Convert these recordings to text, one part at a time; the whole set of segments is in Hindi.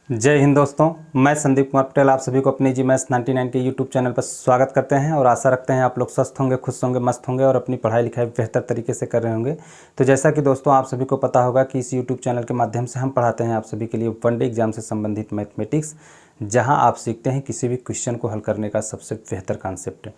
जय हिंद दोस्तों, मैं संदीप कुमार पटेल आप सभी को अपने जी मैथ्स 99 के यूट्यूब चैनल पर स्वागत करते हैं और आशा रखते हैं आप लोग स्वस्थ होंगे, खुश होंगे, मस्त होंगे और अपनी पढ़ाई लिखाई बेहतर तरीके से कर रहे होंगे। तो जैसा कि दोस्तों आप सभी को पता होगा कि इस यूट्यूब चैनल के माध्यम से हम पढ़ाते हैं आप सभी के लिए वनडे एग्जाम से संबंधित मैथमेटिक्स, जहाँ आप सीखते हैं किसी भी क्वेश्चन को हल करने का सबसे बेहतर कॉन्सेप्ट।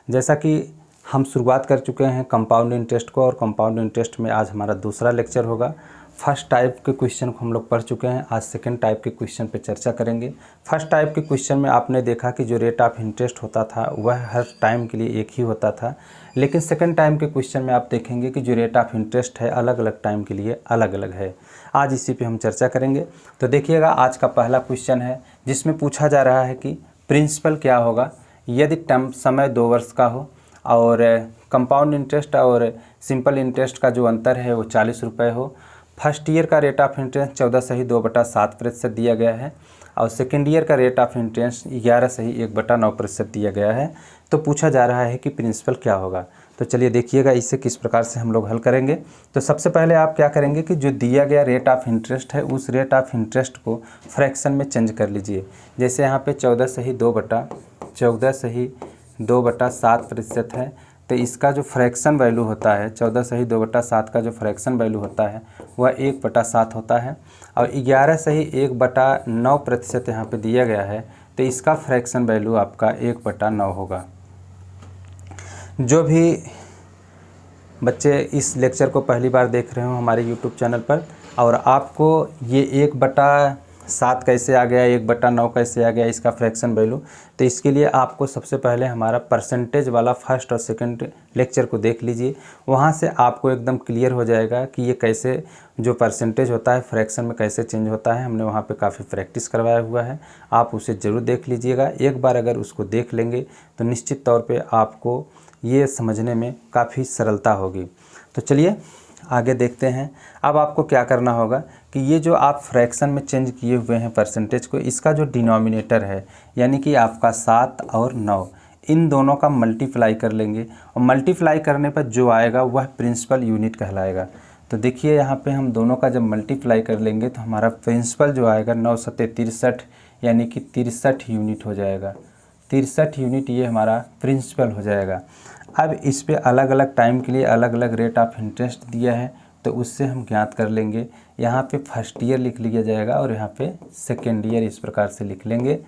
जैसा कि हम शुरुआत कर चुके हैं कंपाउंड इंटरेस्ट को और कंपाउंड इंटरेस्ट में आज हमारा दूसरा लेक्चर होगा। फर्स्ट टाइप के क्वेश्चन को हम लोग पढ़ चुके हैं, आज सेकंड टाइप के क्वेश्चन पे चर्चा करेंगे। फर्स्ट टाइप के क्वेश्चन में आपने देखा कि जो रेट ऑफ इंटरेस्ट होता था वह हर टाइम के लिए एक ही होता था, लेकिन सेकंड टाइम के क्वेश्चन में आप देखेंगे कि जो रेट ऑफ इंटरेस्ट है अलग अलग टाइम के लिए अलग अलग है। आज इसी पे हम चर्चा करेंगे। तो देखिएगा, आज का पहला क्वेश्चन है जिसमें पूछा जा रहा है कि प्रिंसिपल क्या होगा यदि टर्म समय 2 वर्ष का हो और कंपाउंड इंटरेस्ट और सिंपल इंटरेस्ट का जो अंतर है वो 40 रुपये हो। फर्स्ट ईयर का रेट ऑफ इंटरेस्ट 14/2/7% दिया गया है और सेकेंड ईयर का रेट ऑफ इंटरेस्ट 11/1/9% दिया गया है। तो पूछा जा रहा है कि प्रिंसिपल क्या होगा। तो चलिए देखिएगा इसे किस प्रकार से हम लोग हल करेंगे। तो सबसे पहले आप क्या करेंगे कि जो दिया गया रेट ऑफ इंटरेस्ट है उस रेट ऑफ इंटरेस्ट को फ्रैक्शन में चेंज कर लीजिए। जैसे यहाँ पे 14/2/7% है, तो इसका जो फ्रैक्शन वैल्यू होता है 14/2/7 का जो फ्रैक्शन वैल्यू होता है वह 1/7 होता है और 11/1/9% यहाँ पे दिया गया है, तो इसका फ्रैक्शन वैल्यू आपका 1/9 होगा। जो भी बच्चे इस लेक्चर को पहली बार देख रहे हो हमारे यूट्यूब चैनल पर और आपको ये 1/7 कैसे आ गया, 1/9 कैसे आ गया इसका फ्रैक्शन वैल्यू, तो इसके लिए आपको सबसे पहले हमारा परसेंटेज वाला फर्स्ट और सेकंड लेक्चर को देख लीजिए। वहाँ से आपको एकदम क्लियर हो जाएगा कि ये कैसे जो परसेंटेज होता है फ्रैक्शन में कैसे चेंज होता है। हमने वहाँ पे काफ़ी प्रैक्टिस करवाया हुआ है, आप उसे ज़रूर देख लीजिएगा। एक बार अगर उसको देख लेंगे तो निश्चित तौर पर आपको ये समझने में काफ़ी सरलता होगी। तो चलिए आगे देखते हैं। अब आपको क्या करना होगा कि ये जो आप फ्रैक्शन में चेंज किए हुए हैं परसेंटेज को, इसका जो डिनोमिनेटर है यानी कि आपका 7 और 9, इन दोनों का मल्टीप्लाई कर लेंगे और मल्टीप्लाई करने पर जो आएगा वह प्रिंसिपल यूनिट कहलाएगा। तो देखिए यहाँ पे हम दोनों का जब मल्टीप्लाई कर लेंगे तो हमारा प्रिंसिपल जो आएगा 9×7=63 यानी कि 63 यूनिट हो जाएगा। 63 यूनिट ये हमारा प्रिंसिपल हो जाएगा। अब इस पे अलग अलग टाइम के लिए अलग अलग रेट ऑफ इंटरेस्ट दिया है, तो उससे हम ज्ञात कर लेंगे। यहाँ पे फर्स्ट ईयर लिख लिया जाएगा और यहाँ पे सेकेंड ईयर इस प्रकार से लिख लेंगे।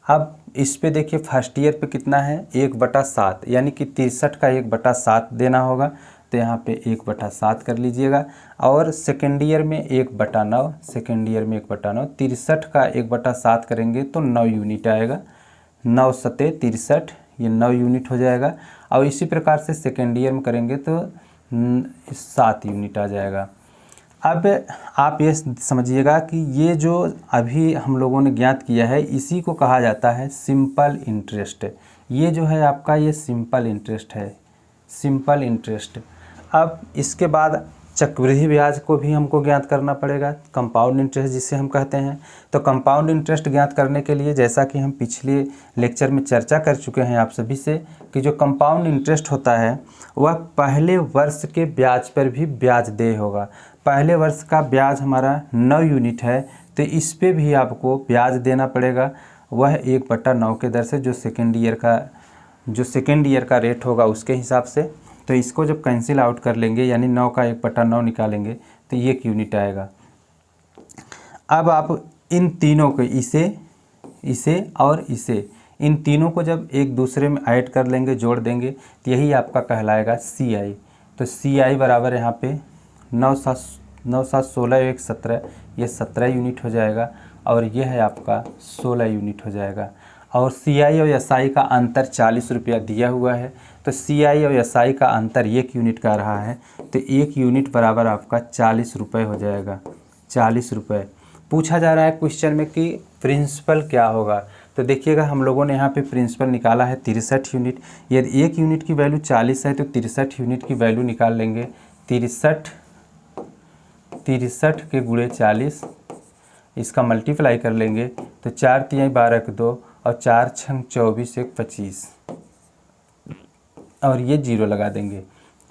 अब इस पे देखिए फर्स्ट ईयर पे कितना है 1/7 यानी कि 63 का 1/7 देना होगा, तो यहाँ पे 1/7 कर लीजिएगा। और सेकेंड ईयर में 1/9, सेकेंड ईयर में 1/9, 63 का 1/7 करेंगे तो 9 यूनिट आएगा। 9×7=63, ये 9 यूनिट हो जाएगा। और इसी प्रकार से सेकेंड ईयर में करेंगे तो 7 यूनिट आ जाएगा। अब आप ये समझिएगा कि ये जो अभी हम लोगों ने ज्ञात किया है इसी को कहा जाता है सिंपल इंटरेस्ट। ये जो है आपका ये सिंपल इंटरेस्ट है, सिंपल इंटरेस्ट। अब इसके बाद चक्रवृद्धि ब्याज को भी हमको ज्ञात करना पड़ेगा, कंपाउंड इंटरेस्ट जिसे हम कहते हैं। तो कंपाउंड इंटरेस्ट ज्ञात करने के लिए जैसा कि हम पिछले लेक्चर में चर्चा कर चुके हैं आप सभी से कि जो कंपाउंड इंटरेस्ट होता है वह पहले वर्ष के ब्याज पर भी ब्याज देय होगा। पहले वर्ष का ब्याज हमारा 9 यूनिट है, तो इस पर भी आपको ब्याज देना पड़ेगा, वह 1/9 के दर से जो सेकेंड ईयर का रेट होगा उसके हिसाब से। तो इसको जब कैंसिल आउट कर लेंगे यानी 9 का 1/9 निकालेंगे तो 1 यूनिट आएगा। अब आप इन तीनों को इसे और इसे इन तीनों को जब एक दूसरे में ऐड कर लेंगे, जोड़ देंगे, तो यही आपका कहलाएगा CI। तो CI बराबर यहाँ पे 9×7=16, ये 17 यूनिट हो जाएगा और ये है आपका 16 यूनिट हो जाएगा। और CI और SI का अंतर 40 रुपया दिया हुआ है, तो CI और SI का अंतर 1 यूनिट का रहा है, तो 1 यूनिट बराबर आपका 40 रुपये हो जाएगा। 40 रुपये पूछा जा रहा है क्वेश्चन में कि प्रिंसिपल क्या होगा। तो देखिएगा हम लोगों ने यहाँ पे प्रिंसिपल निकाला है 63 यूनिट। यदि 1 यूनिट की वैल्यू 40 है तो 63 यूनिट की वैल्यू निकाल लेंगे। 63 के गुणे 40, इसका मल्टीप्लाई कर लेंगे तो 4×3 = 12 के 2 और 4×6 = 24, 1 25 और ये 0 लगा देंगे।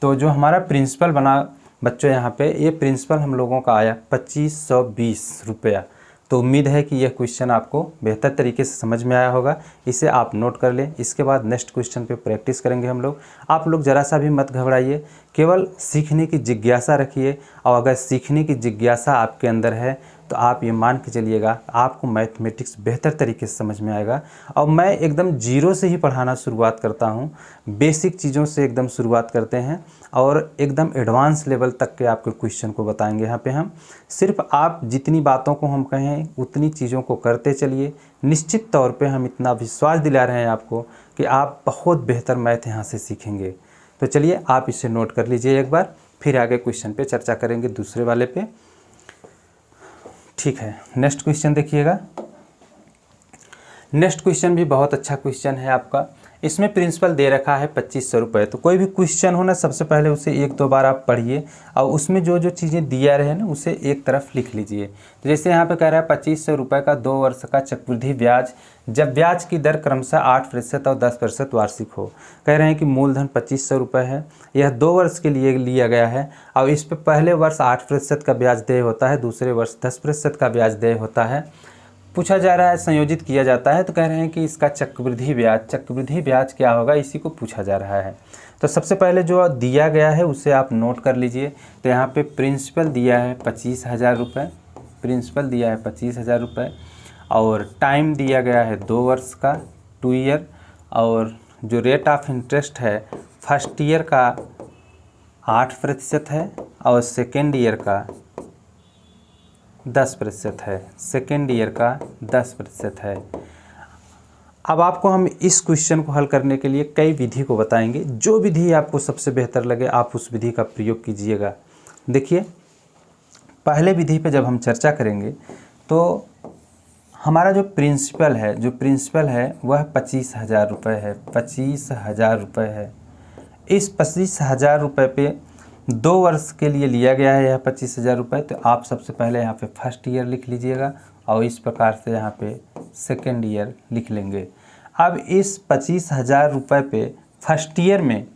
तो जो हमारा प्रिंसिपल बना बच्चों यहाँ पे, ये प्रिंसिपल हम लोगों का आया 2520 रुपया। तो उम्मीद है कि यह क्वेश्चन आपको बेहतर तरीके से समझ में आया होगा। इसे आप नोट कर लें। इसके बाद नेक्स्ट क्वेश्चन पे प्रैक्टिस करेंगे हम लोग। आप लोग ज़रा सा भी मत घबराइए, केवल सीखने की जिज्ञासा रखिए। और अगर सीखने की जिज्ञासा आपके अंदर है तो आप ये मान के चलिएगा आपको मैथमेटिक्स बेहतर तरीके से समझ में आएगा। और मैं एकदम जीरो से ही पढ़ाना शुरुआत करता हूँ, बेसिक चीज़ों से एकदम शुरुआत करते हैं और एकदम एडवांस लेवल तक के आपके क्वेश्चन को बताएंगे यहाँ पे हम। सिर्फ आप जितनी बातों को हम कहें उतनी चीज़ों को करते चलिए। निश्चित तौर पे हम इतना विश्वास दिला रहे हैं आपको कि आप बहुत बेहतर मैथ यहाँ से सीखेंगे। तो चलिए आप इसे नोट कर लीजिए एक बार, फिर आगे क्वेश्चन पे चर्चा करेंगे दूसरे वाले पे। ठीक है, नेक्स्ट क्वेश्चन देखिएगा। नेक्स्ट क्वेश्चन भी बहुत अच्छा क्वेश्चन है आपका। इसमें प्रिंसिपल दे रखा है 2500 रुपये। तो कोई भी क्वेश्चन हो ना, सबसे पहले उसे एक दो बार आप पढ़िए और उसमें जो जो चीज़ें दिया रहे ना उसे एक तरफ लिख लीजिए। तो जैसे यहाँ पे कह रहा है 2500 रुपये का 2 वर्ष का चक्रवृद्धि ब्याज, जब ब्याज की दर क्रमशः 8% और 10% वार्षिक हो। कह रहे हैं कि मूलधन 2500 रुपये है, यह 2 वर्ष के लिए लिया गया है और इस पर पहले वर्ष 8% का ब्याज देय होता है, दूसरे वर्ष 10% का ब्याज देय होता है। पूछा जा रहा है संयोजित किया जाता है, तो कह रहे हैं कि इसका चक्रवृद्धि ब्याज क्या होगा, इसी को पूछा जा रहा है। तो सबसे पहले जो दिया गया है उसे आप नोट कर लीजिए। तो यहाँ पे प्रिंसिपल दिया है 25,000 रुपये, प्रिंसिपल दिया है 25,000 रुपये और टाइम दिया गया है 2 वर्ष का 2 ईयर, और जो रेट ऑफ इंटरेस्ट है फर्स्ट ईयर का 8% है और सेकेंड ईयर का 10% है, सेकेंड ईयर का 10% है। अब आपको हम इस क्वेश्चन को हल करने के लिए कई विधि को बताएंगे। जो विधि आपको सबसे बेहतर लगे आप उस विधि का प्रयोग कीजिएगा। देखिए, पहले विधि पे जब हम चर्चा करेंगे तो हमारा जो प्रिंसिपल है वह 25,000 रुपये है, 25,000 रुपये है। इस 25,000 रुपये पे 2 वर्ष के लिए लिया गया है यह 25,000 रुपये। तो आप सबसे पहले यहाँ पे फर्स्ट ईयर लिख लीजिएगा और इस प्रकार से यहाँ पे सेकेंड ईयर लिख लेंगे। अब इस 25,000 रुपये पे फर्स्ट ईयर में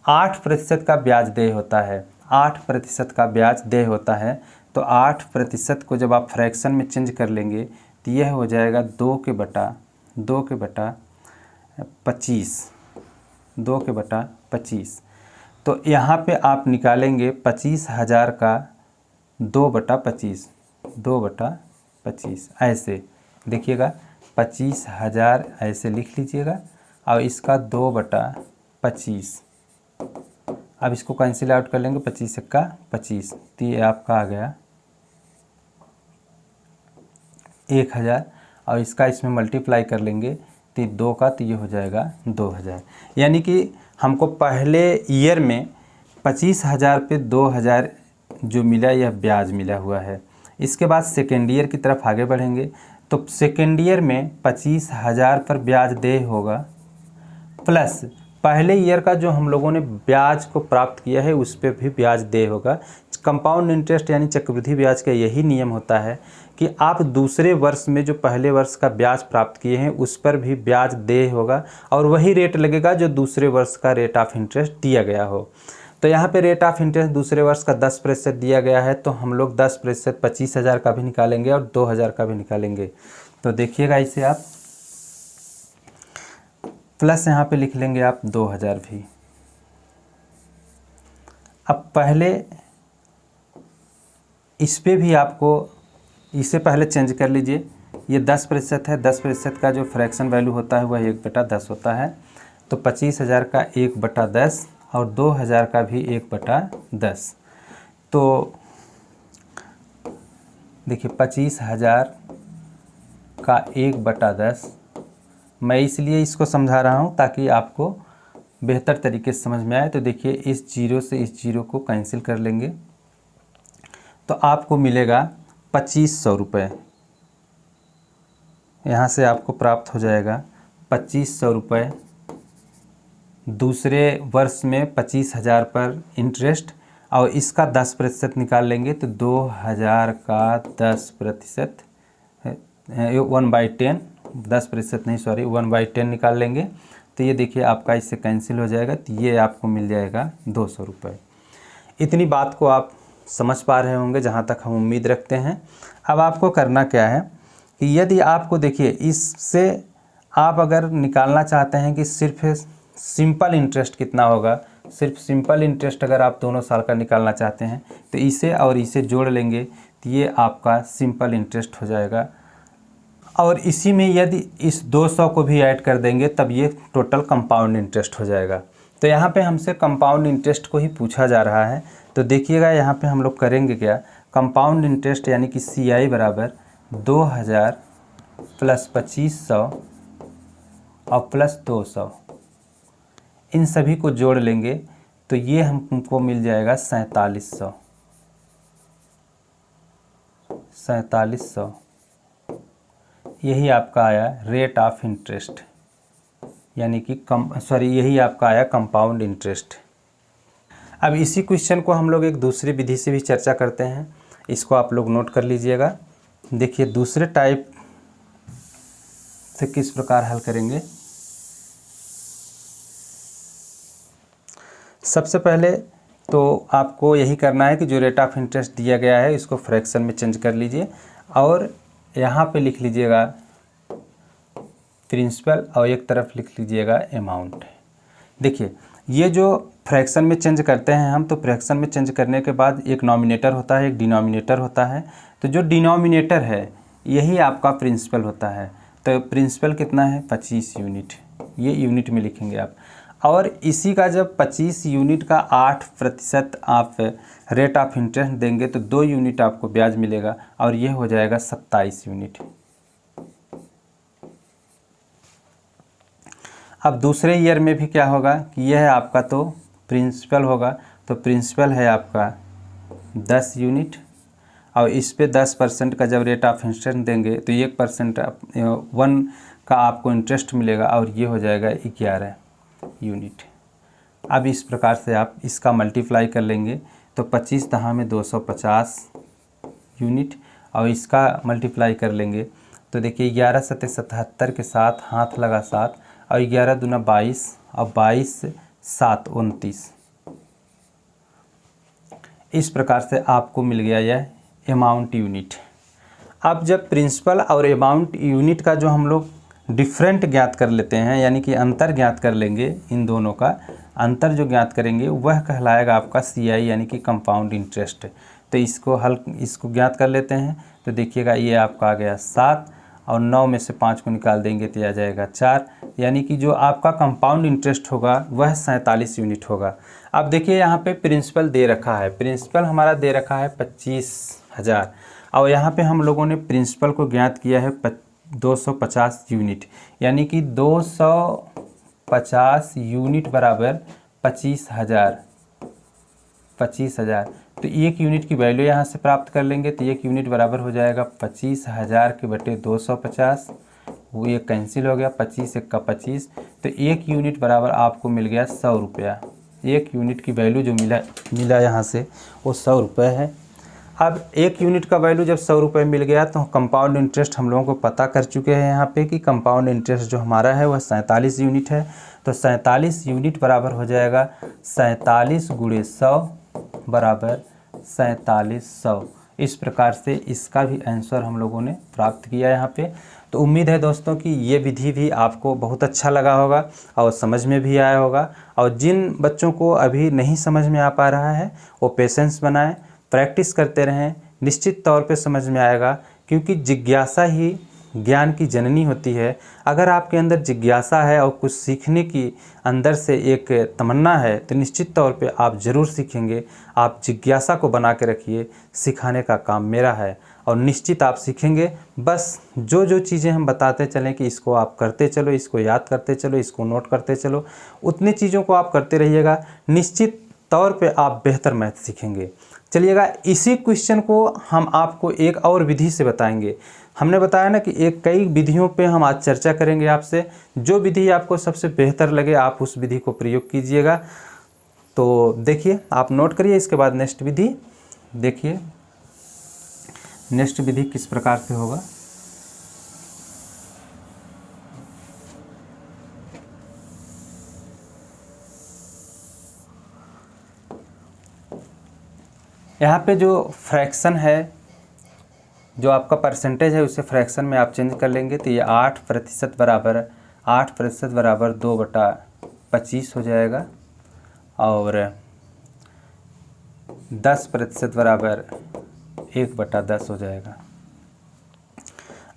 8% का ब्याज देय होता है, 8% का ब्याज देय होता है। तो 8% को जब आप फ्रैक्शन में चेंज कर लेंगे तो यह हो जाएगा 2 के बटा 25। तो यहाँ पे आप निकालेंगे 25,000 का 2/25 ऐसे देखिएगा, 25,000 ऐसे लिख लीजिएगा और इसका 2/25। अब इसको कैंसिल आउट कर लेंगे, 25 का 25, तो ये आपका आ गया 1,000 और इसका इसमें मल्टीप्लाई कर लेंगे तो 2 का तो ये हो जाएगा 2,000। यानी कि हमको पहले ईयर में 25,000 पे 2,000 जो मिला यह ब्याज मिला हुआ है। इसके बाद सेकेंड ईयर की तरफ आगे बढ़ेंगे तो सेकेंड ईयर में 25,000 पर ब्याज देय होगा प्लस पहले ईयर का जो हम लोगों ने ब्याज को प्राप्त किया है उस पर भी ब्याज देय होगा। कंपाउंड इंटरेस्ट यानी चक्रवृद्धि ब्याज का यही नियम होता है कि आप दूसरे वर्ष में जो पहले वर्ष का ब्याज प्राप्त किए हैं उस पर भी ब्याज देय होगा और वही रेट लगेगा जो दूसरे वर्ष का रेट ऑफ इंटरेस्ट दिया गया हो। तो यहाँ पे रेट ऑफ इंटरेस्ट दूसरे वर्ष का 10% दिया गया है, तो हम लोग 10% 25,000 का भी निकालेंगे और 2,000 का भी निकालेंगे। तो देखिएगा इसे आप प्लस यहाँ पे लिख लेंगे आप 2,000 भी। अब पहले इस पे भी आपको इसे पहले चेंज कर लीजिए। ये 10% है, 10% का जो फ्रैक्शन वैल्यू होता है वह 1/10 होता है। तो 25,000 का 1/10 और 2,000 का भी 1/10। तो देखिए 25,000 का 1/10, मैं इसलिए इसको समझा रहा हूँ ताकि आपको बेहतर तरीके से समझ में आए। तो देखिए इस जीरो से इस जीरो को कैंसिल कर लेंगे तो आपको मिलेगा 2,500 रुपये। यहाँ से आपको प्राप्त हो जाएगा 2,500 रुपये। दूसरे वर्ष में 25,000 पर इंटरेस्ट और इसका 10% निकाल लेंगे तो 2,000 का 10%, 1/10, 10% नहीं सॉरी 1/10 निकाल लेंगे तो ये देखिए आपका इससे कैंसिल हो जाएगा। तो ये आपको मिल जाएगा 200 रुपये। इतनी बात को आप समझ पा रहे होंगे, जहाँ तक हम उम्मीद रखते हैं। अब आपको करना क्या है कि यदि आपको देखिए इससे आप अगर निकालना चाहते हैं कि सिर्फ सिंपल इंटरेस्ट कितना होगा, सिर्फ सिंपल इंटरेस्ट अगर आप दोनों साल का निकालना चाहते हैं तो इसे और इसे जोड़ लेंगे तो ये आपका सिंपल इंटरेस्ट हो जाएगा। और इसी में यदि इस 200 को भी ऐड कर देंगे तब ये टोटल कंपाउंड इंटरेस्ट हो जाएगा। तो यहाँ पे हमसे कंपाउंड इंटरेस्ट को ही पूछा जा रहा है। तो देखिएगा यहाँ पे हम लोग करेंगे क्या, कंपाउंड इंटरेस्ट यानी कि CI बराबर 2000 प्लस 2500 और प्लस 200, इन सभी को जोड़ लेंगे तो ये हमको मिल जाएगा 4700। यही आपका आया रेट ऑफ इंटरेस्ट, यानी कि यही आपका आया कंपाउंड इंटरेस्ट। अब इसी क्वेश्चन को हम लोग एक दूसरी विधि से भी चर्चा करते हैं, इसको आप लोग नोट कर लीजिएगा। देखिए दूसरे टाइप से किस प्रकार हल करेंगे। सबसे पहले तो आपको यही करना है कि जो रेट ऑफ इंटरेस्ट दिया गया है इसको फ्रैक्शन में चेंज कर लीजिए और यहाँ पे लिख लीजिएगा प्रिंसिपल और एक तरफ लिख लीजिएगा अमाउंट। देखिए ये जो फ्रैक्शन में चेंज करते हैं हम, तो फ्रैक्शन में चेंज करने के बाद एक नॉमिनेटर होता है, एक डिनोमिनेटर होता है। तो जो डिनोमिनेटर है यही आपका प्रिंसिपल होता है। तो प्रिंसिपल कितना है 25 यूनिट, ये यूनिट में लिखेंगे आप। और इसी का जब 25 यूनिट का 8% आप रेट ऑफ इंटरेस्ट देंगे तो 2 यूनिट आपको ब्याज मिलेगा और ये हो जाएगा 27 यूनिट। अब दूसरे ईयर में भी क्या होगा कि यह आपका तो प्रिंसिपल होगा, तो प्रिंसिपल है आपका 10 यूनिट और इस पे 10% का जब रेट ऑफ इंटरेस्ट देंगे तो 1% 1 का आपको इंटरेस्ट मिलेगा और ये हो जाएगा 11 यूनिट। अब इस प्रकार से आप इसका मल्टीप्लाई कर लेंगे तो 25 दहा में 250 यूनिट और इसका मल्टीप्लाई कर लेंगे तो देखिए 11 सत्ते 77 के साथ हाथ लगा 7 और 11 दूना 22 और 22 7 29। इस प्रकार से आपको मिल गया यह अमाउंट यूनिट। अब जब प्रिंसिपल और अमाउंट यूनिट का जो हम लोग डिफरेंट ज्ञात कर लेते हैं, यानी कि अंतर ज्ञात कर लेंगे, इन दोनों का अंतर जो ज्ञात करेंगे वह कहलाएगा आपका CI यानी कि कंपाउंड इंटरेस्ट। तो इसको ज्ञात कर लेते हैं। तो देखिएगा ये आपका आ गया 7 और 9 में से 5 को निकाल देंगे तो आ जाएगा 4, यानी कि जो आपका कंपाउंड इंटरेस्ट होगा वह 47 यूनिट होगा। अब देखिए यहाँ पे प्रिंसिपल दे रखा है, प्रिंसिपल हमारा दे रखा है 25,000 और यहाँ पे हम लोगों ने प्रिंसिपल को ज्ञात किया है 250 यूनिट, यानी कि 250 यूनिट बराबर 25,000। तो 1 यूनिट की वैल्यू यहाँ से प्राप्त कर लेंगे तो 1 यूनिट बराबर हो जाएगा 25,000 के बटे 250, वो ये कैंसिल हो गया, 25 एक का 25, तो 1 यूनिट बराबर आपको मिल गया 100 रुपया। 1 यूनिट की वैल्यू जो मिला यहाँ से वो 100 रुपये है। अब 1 यूनिट का वैल्यू जब 100 रुपये मिल गया तो कंपाउंड इंटरेस्ट हम लोगों को पता कर चुके हैं यहाँ पे कि कंपाउंड इंटरेस्ट जो हमारा है वह 47 यूनिट है। तो 47 यूनिट बराबर हो जाएगा 47 गुणे 100 बराबर 4700। इस प्रकार से इसका भी आंसर हम लोगों ने प्राप्त किया यहाँ पे। तो उम्मीद है दोस्तों कि ये विधि भी आपको बहुत अच्छा लगा होगा और समझ में भी आया होगा। और जिन बच्चों को अभी नहीं समझ में आ पा रहा है वो पेशेंस बनाएं, प्रैक्टिस करते रहें, निश्चित तौर पे समझ में आएगा, क्योंकि जिज्ञासा ही ज्ञान की जननी होती है। अगर आपके अंदर जिज्ञासा है और कुछ सीखने की अंदर से एक तमन्ना है तो निश्चित तौर पे आप ज़रूर सीखेंगे। आप जिज्ञासा को बना के रखिए, सिखाने का काम मेरा है और निश्चित आप सीखेंगे। बस जो जो चीज़ें हम बताते चलें कि इसको आप करते चलो, इसको याद करते चलो, इसको नोट करते चलो, उतनी चीज़ों को आप करते रहिएगा, निश्चित तौर पे आप बेहतर मैथ सीखेंगे। चलिएगा इसी क्वेश्चन को हम आपको एक और विधि से बताएंगे। हमने बताया ना कि कई विधियों पे हम आज चर्चा करेंगे आपसे। जो विधि आपको सबसे बेहतर लगे आप उस विधि को प्रयोग कीजिएगा। तो देखिए आप नोट करिए, इसके बाद नेक्स्ट विधि देखिए, नेक्स्ट विधि किस प्रकार से होगा। यहाँ पे जो फ्रैक्शन है, जो आपका परसेंटेज है, उसे फ्रैक्शन में आप चेंज कर लेंगे तो ये 8% बराबर 2/25 हो जाएगा और 10% बराबर 1/10 हो जाएगा।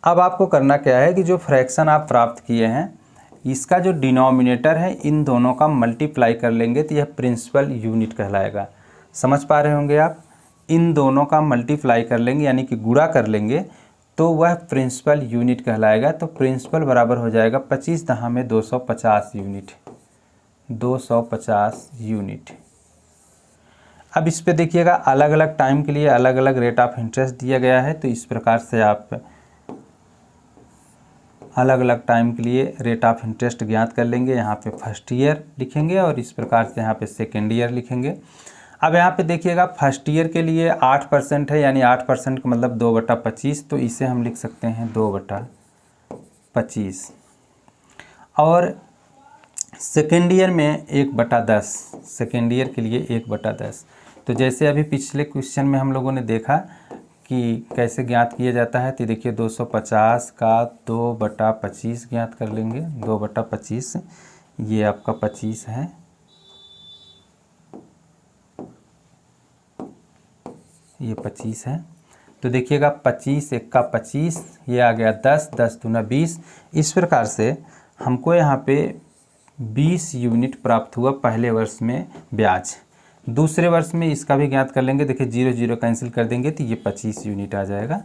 अब आपको करना क्या है कि जो फ्रैक्शन आप प्राप्त किए हैं इसका जो डिनोमिनेटर है इन दोनों का मल्टीप्लाई कर लेंगे तो यह प्रिंसिपल यूनिट कहलाएगा। समझ पा रहे होंगे आप, इन दोनों का मल्टीप्लाई कर लेंगे यानी कि गुणा कर लेंगे तो वह प्रिंसिपल यूनिट कहलाएगा। तो प्रिंसिपल बराबर हो जाएगा 25 10 में 250 यूनिट, 250 यूनिट। अब इस पे देखिएगा अलग अलग टाइम के लिए अलग अलग रेट ऑफ इंटरेस्ट दिया गया है, तो इस प्रकार से आप अलग अलग टाइम के लिए रेट ऑफ इंटरेस्ट ज्ञात कर लेंगे। यहाँ पे फर्स्ट ईयर लिखेंगे और इस प्रकार से यहाँ पे सेकेंड ईयर लिखेंगे। अब यहाँ पे देखिएगा फर्स्ट ईयर के लिए 8% है, यानी 8% का मतलब 2/25, तो इसे हम लिख सकते हैं 2/25। और सेकेंड ईयर में 1/10, सेकेंड ईयर के लिए 1/10। तो जैसे अभी पिछले क्वेश्चन में हम लोगों ने देखा कि कैसे ज्ञात किया जाता है, तो देखिए 250 का 2/25 ज्ञात कर लेंगे। 2/25 ये आपका 25 है, ये 25 है। तो देखिएगा 25 1 का 25, ये आ गया 10, 10 दूना 20। इस प्रकार से हमको यहाँ पे 20 यूनिट प्राप्त हुआ पहले वर्ष में ब्याज। दूसरे वर्ष में इसका भी ज्ञात कर लेंगे। देखिए 0 0 कैंसिल कर देंगे तो ये 25 यूनिट आ जाएगा।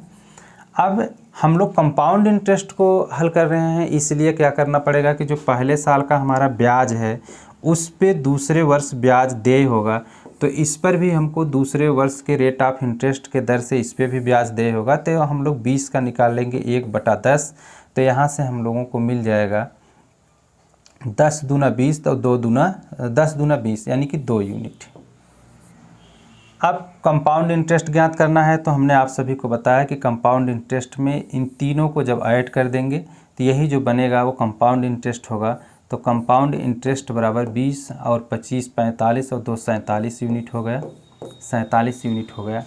अब हम लोग कंपाउंड इंटरेस्ट को हल कर रहे हैं, इसलिए क्या करना पड़ेगा कि जो पहले साल का हमारा ब्याज है उस पे दूसरे वर्ष ब्याज देय होगा, तो इस पर भी हमको दूसरे वर्ष के रेट ऑफ इंटरेस्ट के दर से इस पे भी ब्याज देय होगा। तो हम लोग 20 का निकाल लेंगे 1/10, तो यहाँ से हम लोगों को मिल जाएगा 10 दूना 20 तो 10 दूना 20 यानी कि 2 यूनिट। अब कंपाउंड इंटरेस्ट ज्ञात करना है, तो हमने आप सभी को बताया कि कंपाउंड इंटरेस्ट में इन तीनों को जब ऐड कर देंगे तो यही जो बनेगा वो कंपाउंड इंटरेस्ट होगा। तो कंपाउंड इंटरेस्ट बराबर 20 और 25 45 और 2 47 यूनिट हो गया, 47 यूनिट हो गया।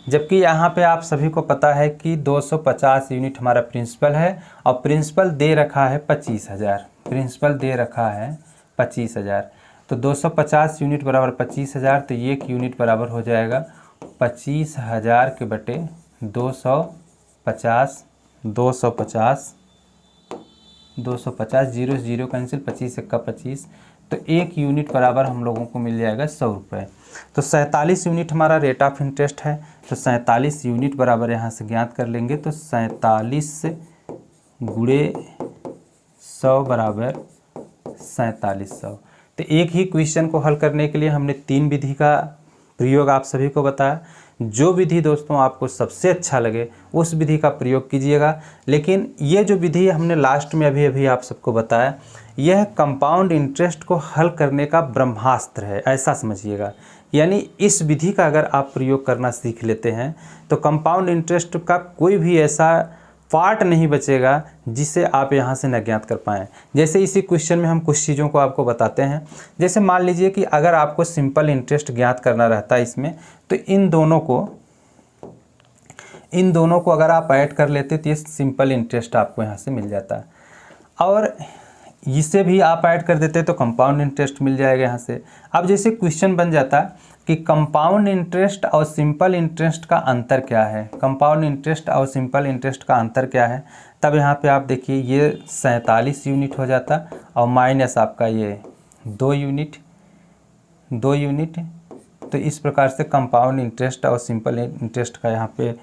जबकि यहाँ पे आप सभी को पता है कि 250 यूनिट हमारा प्रिंसिपल है और प्रिंसिपल दे रखा है 25,000, प्रिंसिपल दे रखा है 25,000। तो 250 यूनिट बराबर 25,000, तो एक यूनिट बराबर हो जाएगा 25,000 के बटे 250, 0 0 कैंसिल, 25 1 का 25, तो एक यूनिट बराबर हम लोगों को मिल जाएगा 100 रुपये। तो 47 यूनिट हमारा रेट ऑफ इंटरेस्ट है, तो 47 यूनिट बराबर यहाँ से ज्ञात कर लेंगे। तो 47 गुणे 100 बराबर 4700। तो एक ही क्वेश्चन को हल करने के लिए हमने 3 विधि का प्रयोग आप सभी को बताया। जो विधि दोस्तों आपको सबसे अच्छा लगे उस विधि का प्रयोग कीजिएगा। लेकिन ये जो विधि हमने लास्ट में अभी आप सबको बताया, यह कंपाउंड इंटरेस्ट को हल करने का ब्रह्मास्त्र है, ऐसा समझिएगा। यानी इस विधि का अगर आप प्रयोग करना सीख लेते हैं तो कंपाउंड इंटरेस्ट का कोई भी ऐसा पार्ट नहीं बचेगा जिसे आप यहाँ से न ज्ञात कर पाएँ। जैसे इसी क्वेश्चन में हम कुछ चीज़ों को आपको बताते हैं। जैसे मान लीजिए कि अगर आपको सिंपल इंटरेस्ट ज्ञात करना रहता है इसमें, तो इन दोनों को अगर आप ऐड कर लेते तो ये सिंपल इंटरेस्ट आपको यहाँ से मिल जाता, और इसे भी आप ऐड कर देते तो कंपाउंड इंटरेस्ट मिल जाएगा यहाँ से। अब जैसे क्वेश्चन बन जाता कि कंपाउंड इंटरेस्ट और सिंपल इंटरेस्ट का अंतर क्या है, कंपाउंड इंटरेस्ट और सिंपल इंटरेस्ट का अंतर क्या है, तब यहाँ पे आप देखिए ये 47 यूनिट हो जाता और माइनस आपका ये 2 यूनिट। तो इस प्रकार से कंपाउंड इंटरेस्ट और सिंपल इंटरेस्ट का यहाँ पे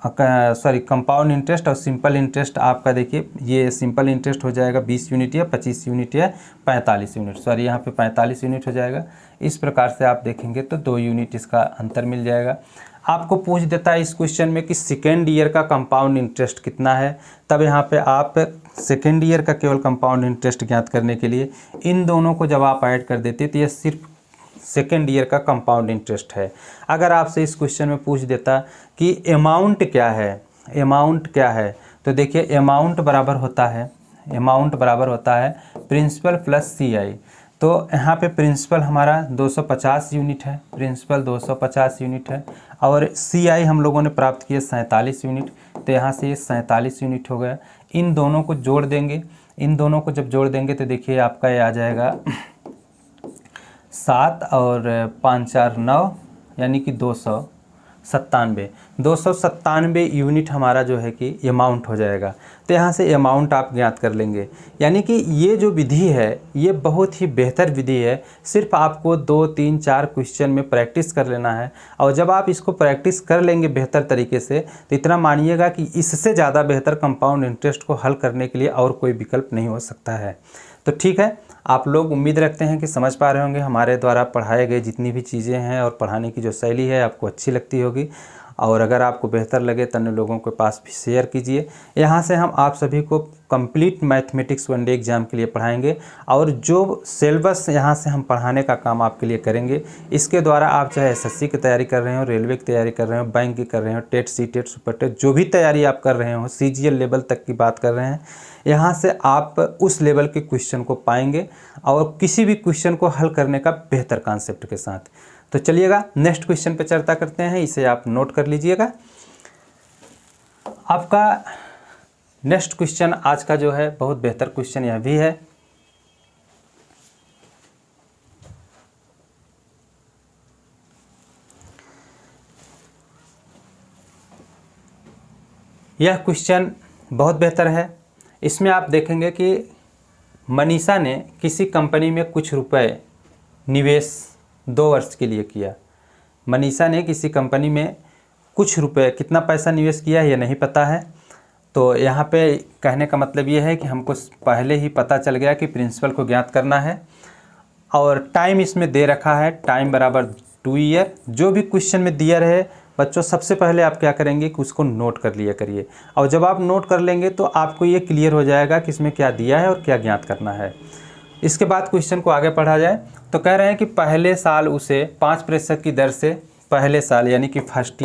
कंपाउंड इंटरेस्ट और सिंपल इंटरेस्ट आपका देखिए, ये सिंपल इंटरेस्ट हो जाएगा 20 यूनिट या 25 यूनिट या 45 यूनिट, यहाँ पे 45 यूनिट हो जाएगा। इस प्रकार से आप देखेंगे तो 2 यूनिट इसका अंतर मिल जाएगा। आपको पूछ देता है इस क्वेश्चन में कि सेकेंड ईयर का कंपाउंड इंटरेस्ट कितना है, तब यहाँ पे आप सेकेंड ईयर का केवल कंपाउंड इंटरेस्ट ज्ञात करने के लिए इन दोनों को जब आप ऐड कर देते तो यह सिर्फ सेकेंड ईयर का कंपाउंड इंटरेस्ट है। अगर आपसे इस क्वेश्चन में पूछ देता कि अमाउंट क्या है, तो देखिए अमाउंट बराबर होता है प्रिंसिपल प्लस CI। तो यहाँ पे प्रिंसिपल हमारा 250 यूनिट है, प्रिंसिपल 250 यूनिट है, और CI हम लोगों ने प्राप्त किया 47 यूनिट, तो यहाँ से ये 47 यूनिट हो गया। इन दोनों को जोड़ देंगे, इन दोनों को जब जोड़ देंगे तो देखिए आपका ये आ जाएगा 7 और 5 4 9 यानी कि 297 यूनिट हमारा जो है कि अमाउंट हो जाएगा। तो यहाँ से अमाउंट आप ज्ञात कर लेंगे। यानी कि ये जो विधि है ये बहुत ही बेहतर विधि है। सिर्फ आपको 2 3 4 क्वेश्चन में प्रैक्टिस कर लेना है, और जब आप इसको प्रैक्टिस कर लेंगे बेहतर तरीके से तो इतना मानिएगा कि इससे ज़्यादा बेहतर कंपाउंड इंटरेस्ट को हल करने के लिए और कोई विकल्प नहीं हो सकता है। तो ठीक है, आप लोग उम्मीद रखते हैं कि समझ पा रहे होंगे, हमारे द्वारा पढ़ाए गए जितनी भी चीज़ें हैं और पढ़ाने की जो शैली है आपको अच्छी लगती होगी। और अगर आपको बेहतर लगे तो अन्य लोगों के पास भी शेयर कीजिए। यहाँ से हम आप सभी को कंप्लीट मैथमेटिक्स वनडे एग्जाम के लिए पढ़ाएंगे, और जो सिलेबस यहाँ से हम पढ़ाने का काम आपके लिए करेंगे, इसके द्वारा आप चाहे SSC की तैयारी कर रहे हो, रेलवे की तैयारी कर रहे हो, बैंक की कर रहे हो, टेट CTET सुपर टेट जो भी तैयारी आप कर रहे हो, CGL लेवल तक की बात कर रहे हैं, यहाँ से आप उस लेवल के क्वेश्चन को पाएंगे और किसी भी क्वेश्चन को हल करने का बेहतर कॉन्सेप्ट के साथ। तो चलिएगा नेक्स्ट क्वेश्चन पे चर्चा करते हैं, इसे आप नोट कर लीजिएगा। आपका नेक्स्ट क्वेश्चन आज का जो है बहुत बेहतर क्वेश्चन यह भी है। यह क्वेश्चन बहुत बेहतर है। इसमें आप देखेंगे कि मनीषा ने किसी कंपनी में कुछ रुपए निवेश 2 वर्ष के लिए किया। मनीषा ने किसी कंपनी में कुछ रुपए, कितना पैसा निवेश किया है ये नहीं पता है। तो यहाँ पे कहने का मतलब ये है कि हमको पहले ही पता चल गया कि प्रिंसिपल को ज्ञात करना है, और टाइम इसमें दे रखा है, टाइम बराबर 2 ईयर। जो भी क्वेश्चन में दिया रहे बच्चों, सबसे पहले आप क्या करेंगे कि उसको नोट कर लिया करिए, और जब आप नोट कर लेंगे तो आपको ये क्लियर हो जाएगा कि इसमें क्या दिया है और क्या ज्ञात करना है। इसके बाद क्वेश्चन को आगे पढ़ा जाए तो कह रहे हैं कि पहले साल उसे 5% की दर से, पहले साल यानी कि फर्स्ट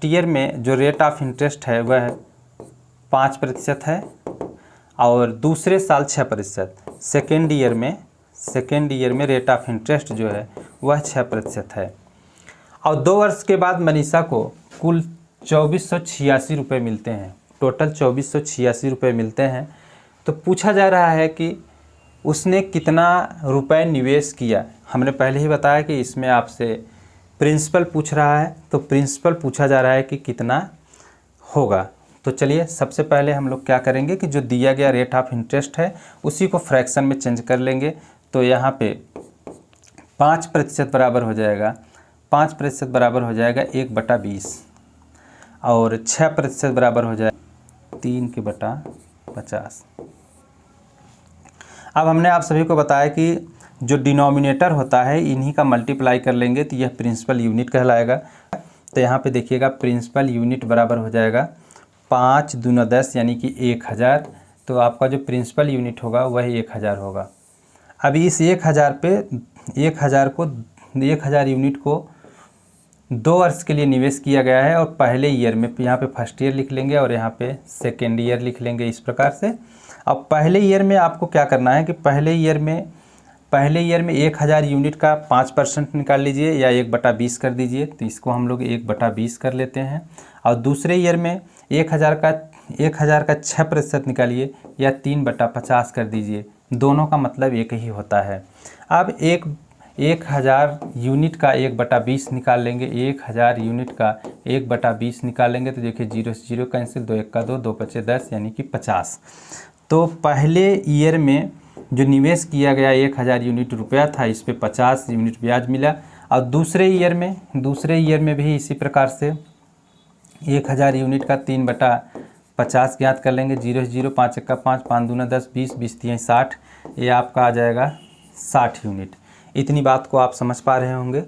ईयर में जो रेट ऑफ इंटरेस्ट है वह 5% है, और दूसरे साल 6%। सेकेंड ईयर में रेट ऑफ इंटरेस्ट जो है वह 6% है, और 2 वर्ष के बाद मनीषा को कुल 2486 रुपये मिलते हैं, टोटल 2486 रुपये मिलते हैं। तो पूछा जा रहा है कि उसने कितना रुपए निवेश किया। हमने पहले ही बताया कि इसमें आपसे प्रिंसिपल पूछ रहा है, तो प्रिंसिपल पूछा जा रहा है कि कितना होगा। तो चलिए सबसे पहले हम लोग क्या करेंगे कि जो दिया गया रेट ऑफ इंटरेस्ट है उसी को फ्रैक्शन में चेंज कर लेंगे। तो यहाँ पे 5% बराबर हो जाएगा, 5% बराबर हो जाएगा 1/20, और 6% बराबर हो जाएगा 3/50। अब हमने आप सभी को बताया कि जो डिनोमिनेटर होता है इन्हीं का मल्टीप्लाई कर लेंगे तो यह प्रिंसिपल यूनिट कहलाएगा। तो यहाँ पे देखिएगा प्रिंसिपल यूनिट बराबर हो जाएगा 5 दूना 10 यानी कि 1000। तो आपका जो प्रिंसिपल यूनिट होगा वह 1000 होगा। अभी इस 1000 पे 1000 यूनिट को 2 वर्ष के लिए निवेश किया गया है, और पहले ईयर में यहाँ पे फर्स्ट ईयर लिख लेंगे और यहाँ पे सेकेंड ईयर लिख लेंगे इस प्रकार से। अब पहले ईयर में आपको क्या करना है कि पहले ईयर में 1000 यूनिट का 5% निकाल लीजिए या 1/20 कर दीजिए। तो इसको हम लोग 1/20 कर लेते हैं, और दूसरे ईयर में 1000 का 6% निकालिए या 3/50 कर दीजिए। दोनों का मतलब एक ही होता है। अब 1000 यूनिट का 1/20 निकाल लेंगे, 1000 यूनिट का 1/20 निकाल लेंगे तो देखिए 0 से 0 कैंसिल, 2 1 2, 2 5 10 यानी कि 50। तो पहले ईयर में जो निवेश किया गया 1000 यूनिट रुपया था, इस पे 50 यूनिट ब्याज मिला। और दूसरे ईयर में भी इसी प्रकार से 1000 यूनिट का 3/50 ज्ञात कर लेंगे। 0 से 0, 5 1 5, 5 दूना 10, 20, 20 3 60, ये आपका आ जाएगा 60 यूनिट। इतनी बात को आप समझ पा रहे होंगे।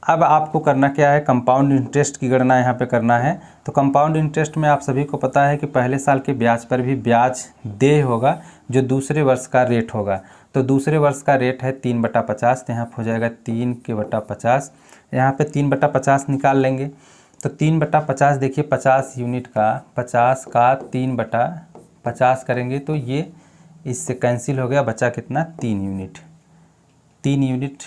अब आपको करना क्या है, कंपाउंड इंटरेस्ट की गणना यहाँ पे करना है। तो कंपाउंड इंटरेस्ट में आप सभी को पता है कि पहले साल के ब्याज पर भी ब्याज देय होगा जो दूसरे वर्ष का रेट होगा। तो दूसरे वर्ष का रेट है 3/50, तो यहाँ हो जाएगा 3/50। यहाँ पे 3/50 निकाल लेंगे तो 3/50 देखिए 50 यूनिट का 50 का 3/50 करेंगे तो ये इससे कैंसिल हो गया, बचा कितना 3 यूनिट। 3 यूनिट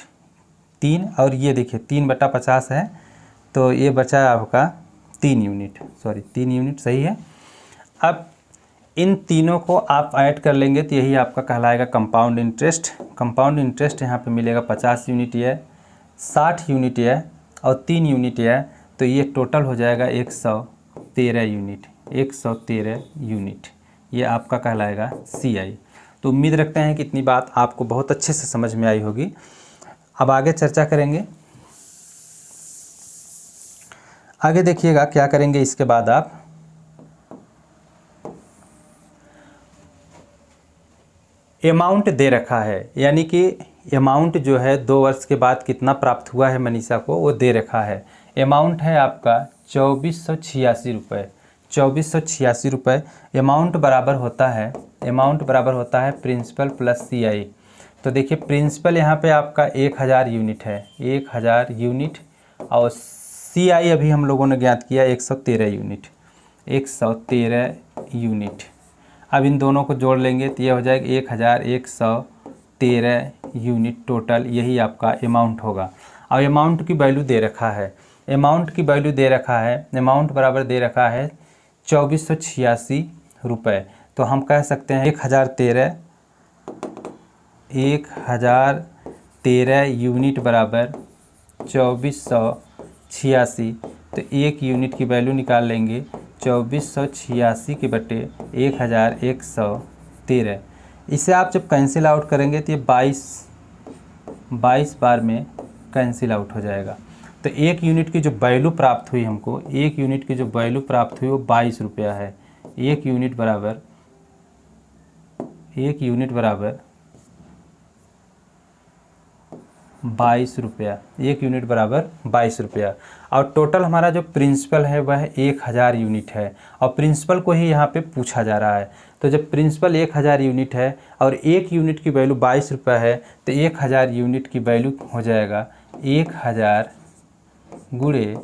3, और ये देखिए 3/50 है, तो ये बचा आपका 3 यूनिट, सॉरी 3 यूनिट सही है। अब इन तीनों को आप ऐड कर लेंगे तो यही आपका कहलाएगा कंपाउंड इंटरेस्ट। कंपाउंड इंटरेस्ट यहाँ पे मिलेगा 50 यूनिट है, 60 यूनिट है और 3 यूनिट है, तो ये टोटल हो जाएगा 113 यूनिट, 113 यूनिट, ये आपका कहलाएगा CI। तो उम्मीद रखते हैं कि इतनी बात आपको बहुत अच्छे से समझ में आई होगी। अब आगे चर्चा करेंगे। आगे देखिएगा क्या करेंगे इसके बाद आप अमाउंट दे रखा है, यानी कि अमाउंट जो है 2 वर्ष के बाद कितना प्राप्त हुआ है मनीषा को वो दे रखा है। अमाउंट है आपका 2486 रुपये, 2486 रुपये। अमाउंट बराबर होता है प्रिंसिपल प्लस CI। तो देखिए प्रिंसिपल यहाँ पे आपका 1000 यूनिट है, 1000 यूनिट, और CI अभी हम लोगों ने ज्ञात किया 113 यूनिट, 113 यूनिट। अब इन दोनों को जोड़ लेंगे तो ये हो जाएगा 1113 यूनिट टोटल, यही आपका अमाउंट होगा। और अमाउंट की वैल्यू दे रखा है, अमाउंट बराबर दे रखा है 2486 रुपये। तो हम कह सकते हैं 1013 यूनिट बराबर 2486, तो 1 यूनिट की वैल्यू निकाल लेंगे 2486 के बटे 1113। इसे आप जब कैंसिल आउट करेंगे तो ये 22 बार में कैंसिल आउट हो जाएगा। तो 1 यूनिट की जो वैल्यू प्राप्त हुई हमको, 1 यूनिट की जो वैल्यू प्राप्त हुई वो 22 रुपया है। 1 यूनिट बराबर 22 रुपया, 1 यूनिट बराबर 22 रुपया। और टोटल हमारा जो प्रिंसिपल है वह 1000 यूनिट है, और प्रिंसिपल को ही यहाँ पे पूछा जा रहा है। तो जब प्रिंसिपल 1000 यूनिट है और 1 यूनिट की वैल्यू 22 रुपया है, तो 1000 यूनिट की वैल्यू हो जाएगा 1000 गुणे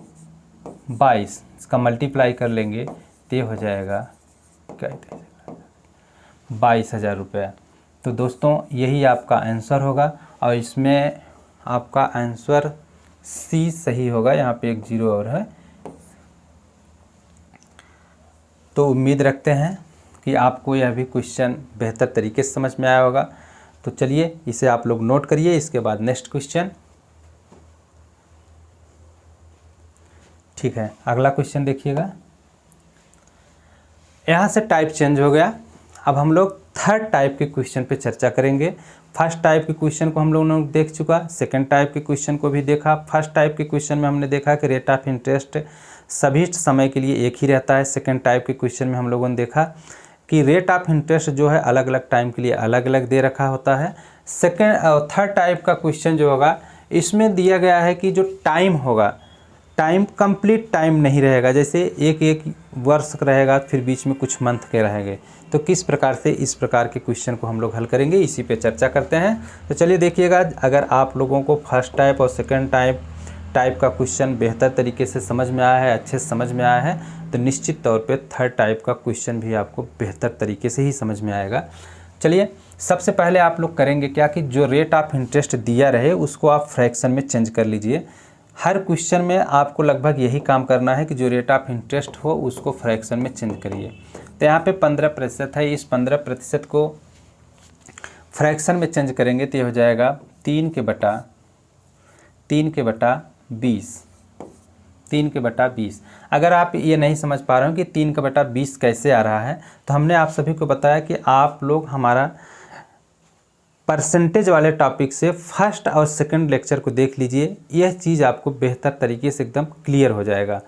22, इसका मल्टीप्लाई कर लेंगे तो ये हो जाएगा क्या, 22,000 रुपया। तो दोस्तों यही आपका आंसर होगा, और इसमें आपका आंसर C सही होगा, यहाँ पे एक 0 और है। तो उम्मीद रखते हैं कि आपको यह भी क्वेश्चन बेहतर तरीके से समझ में आया होगा। तो चलिए इसे आप लोग नोट करिए, इसके बाद नेक्स्ट क्वेश्चन। ठीक है, अगला क्वेश्चन देखिएगा। यहाँ से टाइप चेंज हो गया, अब हम लोग थर्ड टाइप के क्वेश्चन पे चर्चा करेंगे। फर्स्ट टाइप के क्वेश्चन को हम लोगों ने देख चुका, सेकंड टाइप के क्वेश्चन को भी देखा। फर्स्ट टाइप के क्वेश्चन में हमने देखा कि रेट ऑफ इंटरेस्ट सभी समय के लिए एक ही रहता है। सेकंड टाइप के क्वेश्चन में हम लोगों ने देखा कि रेट ऑफ इंटरेस्ट जो है अलग अलग टाइम के लिए अलग अलग दे रखा होता है। थर्ड टाइप का क्वेश्चन जो होगा, इसमें दिया गया है कि जो टाइम होगा, टाइम कंप्लीट टाइम नहीं रहेगा, जैसे एक वर्ष रहेगा फिर बीच में कुछ मंथ के रहेंगे। तो किस प्रकार से इस प्रकार के क्वेश्चन को हम लोग हल करेंगे, इसी पे चर्चा करते हैं। तो चलिए देखिएगा, अगर आप लोगों को फर्स्ट टाइप और सेकंड टाइप का क्वेश्चन बेहतर तरीके से समझ में आया है, अच्छे से समझ में आया है, तो निश्चित तौर पे थर्ड टाइप का क्वेश्चन भी आपको बेहतर तरीके से ही समझ में आएगा। चलिए सबसे पहले आप लोग करेंगे क्या कि जो रेट ऑफ इंटरेस्ट दिया रहे उसको आप फ्रैक्शन में चेंज कर लीजिए। हर क्वेश्चन में आपको लगभग यही काम करना है कि जो रेट ऑफ इंटरेस्ट हो उसको फ्रैक्शन में चेंज करिए। तो यहाँ पे 15% है, इस 15% को फ्रैक्शन में चेंज करेंगे तो ये हो जाएगा 3 के बटा 20। अगर आप ये नहीं समझ पा रहे हो कि 3 के बटा 20 कैसे आ रहा है, तो हमने आप सभी को बताया कि आप लोग हमारा परसेंटेज वाले टॉपिक से फर्स्ट और सेकंड लेक्चर को देख लीजिए, यह चीज़ आपको बेहतर तरीके से एकदम क्लियर हो जाएगा।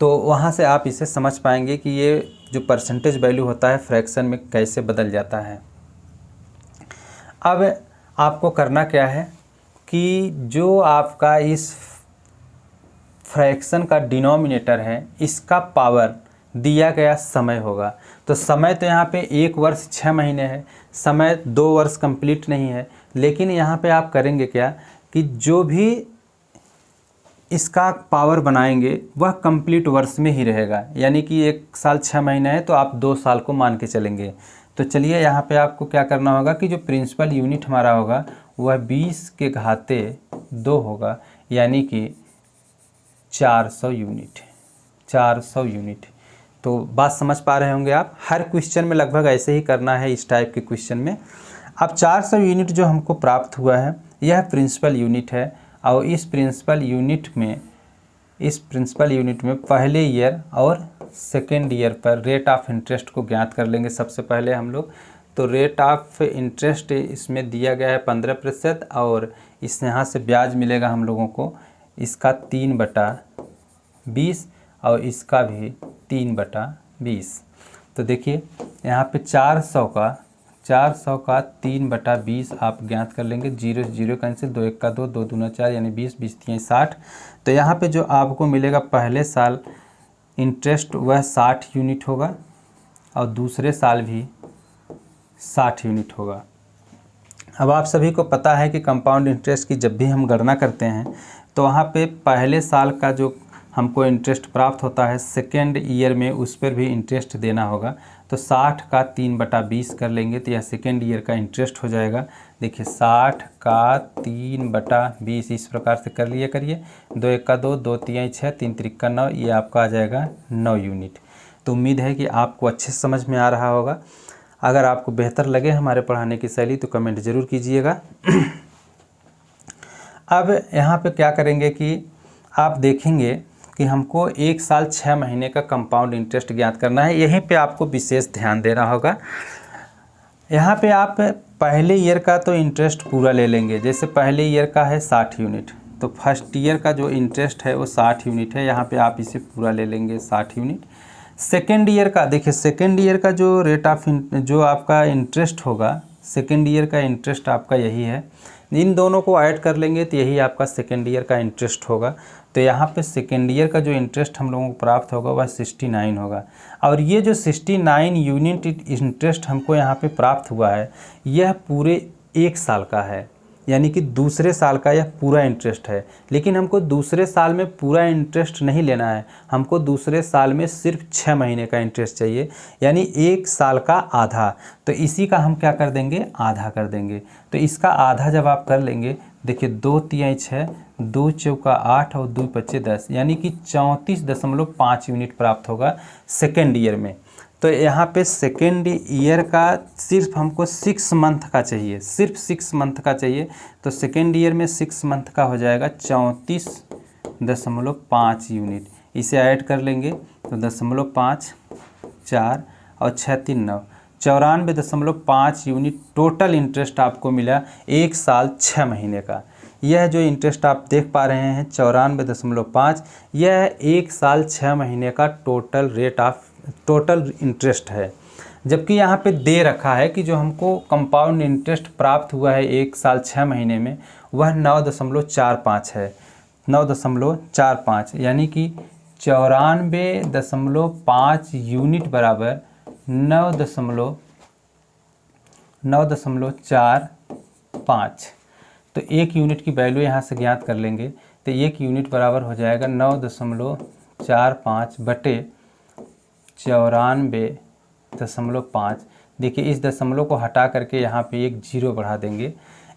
तो वहाँ से आप इसे समझ पाएंगे कि ये जो परसेंटेज वैल्यू होता है फ्रैक्शन में कैसे बदल जाता है। अब आपको करना क्या है कि जो आपका इस फ्रैक्शन का डिनोमिनेटर है, इसका पावर दिया गया समय होगा। तो समय तो यहाँ पे 1 वर्ष 6 महीने है, समय 2 वर्ष कंप्लीट नहीं है, लेकिन यहाँ पे आप करेंगे क्या कि जो भी इसका पावर बनाएंगे वह कंप्लीट वर्ष में ही रहेगा, यानी कि 1 साल 6 महीने है तो आप 2 साल को मान के चलेंगे। तो चलिए यहाँ पे आपको क्या करना होगा कि जो प्रिंसिपल यूनिट हमारा होगा वह 20 के घाते 2 होगा, यानी कि 400 यूनिट। 400 यूनिट। तो बात समझ पा रहे होंगे आप। हर क्वेश्चन में लगभग ऐसे ही करना है इस टाइप के क्वेश्चन में। अब 400 यूनिट जो हमको प्राप्त हुआ है यह प्रिंसिपल यूनिट है, और इस प्रिंसिपल यूनिट में पहले ईयर और सेकेंड ईयर पर रेट ऑफ इंटरेस्ट को ज्ञात कर लेंगे सबसे पहले हम लोग। तो रेट ऑफ इंटरेस्ट इसमें दिया गया है 15%, और इस यहाँ से ब्याज मिलेगा हम लोगों को इसका 3/20 और इसका भी 3/20। तो देखिए यहाँ पे 400 का 3/20 आप ज्ञात कर लेंगे। 0 से 0 कैंसिल, 2 1 का 2, 2 दूना 4 यानी 20, 20 3 60। तो यहाँ पे जो आपको मिलेगा पहले साल इंटरेस्ट वह 60 यूनिट होगा, और दूसरे साल भी 60 यूनिट होगा। अब आप सभी को पता है कि कंपाउंड इंटरेस्ट की जब भी हम गणना करते हैं तो वहाँ पे पहले साल का जो हमको इंटरेस्ट प्राप्त होता है सेकेंड ईयर में उस पर भी इंटरेस्ट देना होगा। तो 60 का 3/20 कर लेंगे तो यह सेकेंड ईयर का इंटरेस्ट हो जाएगा। देखिए 60 का 3/20 इस प्रकार से कर लिया करिए। 2 1 का 2, 2 3 6, 3 3 का 9, ये आपका आ जाएगा 9 यूनिट। तो उम्मीद है कि आपको अच्छे से समझ में आ रहा होगा। अगर आपको बेहतर लगे हमारे पढ़ाने की शैली तो कमेंट ज़रूर कीजिएगा। अब यहाँ पे क्या करेंगे कि आप देखेंगे कि हमको 1 साल 6 महीने का कंपाउंड इंटरेस्ट ज्ञात करना है। यहीं पे आपको विशेष ध्यान देना होगा। यहाँ पे आप पहले ईयर का तो इंटरेस्ट पूरा ले लेंगे। जैसे पहले ईयर का है 60 यूनिट, तो फर्स्ट ईयर का जो इंटरेस्ट है वो 60 यूनिट है। यहाँ पे आप इसे पूरा ले लेंगे 60 यूनिट। सेकेंड ईयर का देखिए, सेकेंड ईयर का जो रेट ऑफ जो आपका इंटरेस्ट होगा, सेकेंड ईयर का इंटरेस्ट आपका यही है। इन दोनों को ऐड कर लेंगे तो यही आपका सेकेंड ईयर का इंटरेस्ट होगा। तो यहाँ पे सेकेंड ईयर का जो इंटरेस्ट हम लोगों को प्राप्त होगा वह 69 होगा। और ये जो 69 यूनिट इंटरेस्ट हमको यहाँ पे प्राप्त हुआ है यह पूरे 1 साल का है, यानी कि दूसरे साल का यह पूरा इंटरेस्ट है। लेकिन हमको दूसरे साल में पूरा इंटरेस्ट नहीं लेना है, हमको दूसरे साल में सिर्फ 6 महीने का इंटरेस्ट चाहिए, यानी 1 साल का आधा। तो इसी का हम क्या कर देंगे, आधा कर देंगे। तो इसका आधा जब आप कर लेंगे, देखिए 2 3 6, 2 चौका 8 और 2 5 10, यानी कि 34.5 यूनिट प्राप्त होगा सेकेंड ईयर में। तो यहाँ पे सेकेंड ईयर का सिर्फ हमको 6 मंथ का चाहिए, सिर्फ 6 मंथ का चाहिए। तो सेकेंड ईयर में 6 मंथ का हो जाएगा 34.5 यूनिट। इसे ऐड कर लेंगे तो 0.5 4 और 6 3 9, 94.5 यूनिट टोटल इंटरेस्ट आपको मिला 1 साल 6 महीने का। यह जो इंटरेस्ट आप देख पा रहे हैं 94.5, यह 1 साल 6 महीने का टोटल इंटरेस्ट है। जबकि यहाँ पे दे रखा है कि जो हमको कंपाउंड इंटरेस्ट प्राप्त हुआ है 1 साल 6 महीने में वह 9.45 है। 9.45 यानी कि 94.5 यूनिट बराबर 9.45। तो 1 यूनिट की वैल्यू यहाँ से ज्ञात कर लेंगे तो 1 यूनिट बराबर हो जाएगा 9.45 बटे 94.5। देखिए इस दशमलव को हटा करके यहाँ पे एक 0 बढ़ा देंगे,